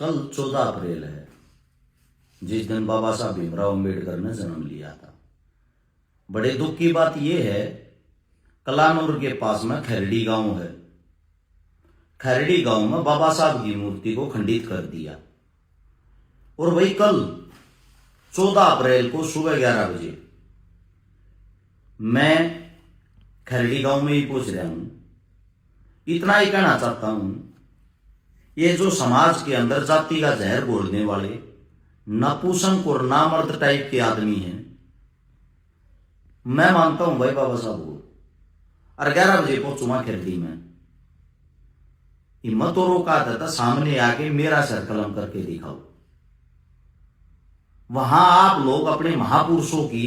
कल 14 अप्रैल है, जिस दिन बाबा साहब भीमराव अम्बेडकर ने जन्म लिया था। बड़े दुख की बात यह है, कलानौर के पास में खैरडी गांव है। खैरडी गांव में बाबा साहब की मूर्ति को खंडित कर दिया। और वही कल 14 अप्रैल को सुबह 11 बजे मैं खैरडी गांव में ही पहुंच रहा हूं। इतना ही कहना चाहता हूं, ये जो समाज के अंदर जाति का जहर घोलने वाले नपुंसक और नामर्द टाइप के आदमी हैं, मैं मानता हूं भाई बाबा साहब को। और 11 बजे पहुंचूंगा खैरडी में। हिम्मत और औकात था सामने आके मेरा सर कलम करके दिखाओ। वहां आप लोग अपने महापुरुषों की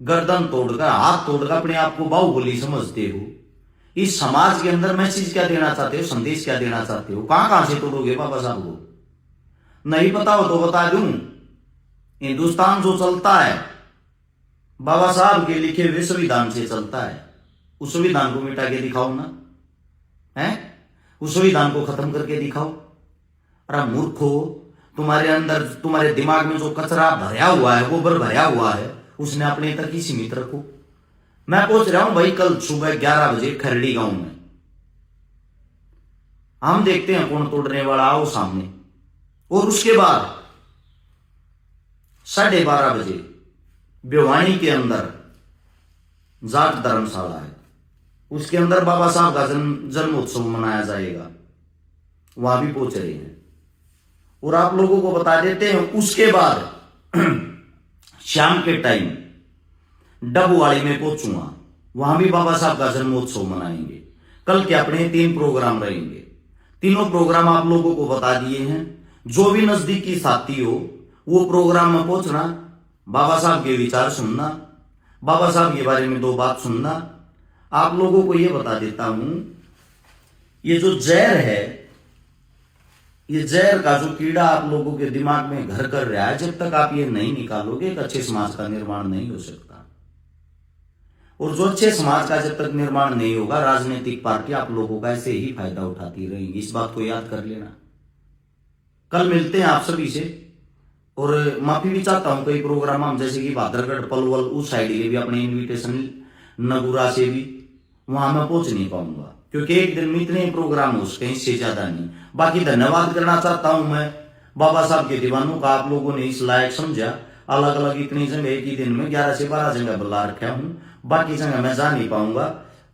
गर्दन तोड़कर, हाथ तोड़कर अपने आप को बाहुबली समझते हो। इस समाज के अंदर मैसेज क्या देना चाहते हो, संदेश क्या देना चाहते हो? कहां से तोड़ोगे बाबा साहब को? नहीं पता हो तो बता दूं, हिंदुस्तान जो चलता है बाबा साहब के लिखे हुए संविधान से चलता है। उस संविधान को मिटा के दिखाओ ना, है? उस संविधान को खत्म करके दिखाओ। अरे मूर्खो, तुम्हारे अंदर, तुम्हारे दिमाग में जो कचरा भरा हुआ है, गोबर भरा हुआ है, उसने अपने तक ही सीमित रखो। मैं पहुंच रहा हूं भाई कल सुबह 11 बजे खैरडी गांव में। हम देखते हैं कौन तोड़ने वाला, आओ सामने। और उसके बाद 12:30 बजे भिवानी के अंदर जाट धर्मशाला है, उसके अंदर बाबा साहब का जन्मोत्सव मनाया जाएगा। वहां भी पहुंच रहे हैं। और आप लोगों को बता देते हैं, उसके बाद शाम के टाइम डबवाड़ी में पहुंचूंगा। वहां भी बाबा साहब का जन्मोत्सव मनाएंगे। कल के अपने 3 प्रोग्राम रहेंगे। तीनों प्रोग्राम आप लोगों को बता दिए हैं। जो भी नजदीकी साथी हो वो प्रोग्राम में पहुंचना, बाबा साहब के विचार सुनना, बाबा साहब के बारे में 2 बात सुनना। आप लोगों को यह बता देता हूं, ये जो जहर है, ये जहर का जो कीड़ा आप लोगों के दिमाग में घर कर रहा है, जब तक आप ये नहीं निकालोगे एक अच्छे समाज का निर्माण नहीं हो सकता। और जो अच्छे समाज का जब तक निर्माण नहीं होगा, राजनीतिक पार्टी आप लोगों का ऐसे ही फायदा उठाती रहेंगी। इस बात को याद कर लेना। कल मिलते हैं आप सभी से। और माफी भी चाहता हूं, कई प्रोग्राम हम जैसे कि भादरगढ़ पलवल उस साइड के भी अपने इन्विटेशन, नगुरा से भी, वहां मैं पहुंच नहीं पाऊंगा क्योंकि एक दिन में इतने प्रोग्राम हो सके, इससे ज्यादा नहीं। बाकी धन्यवाद करना चाहता हूं मैं बाबा साहब के दीवानों का। आप लोगों ने इस लायक समझा। अलग अलग इतनी जगह एक ही दिन में 11 से 12 जगह बुला रखा हूं। बाकी जगह मैं जा नहीं पाऊंगा।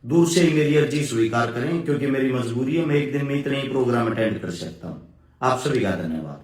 दूर से ही मेरी अर्जी स्वीकार करें क्योंकि मेरी मजबूरी है। मैं एक दिन में इतने ही प्रोग्राम अटेंड कर सकता हूं। आप सभी का धन्यवाद।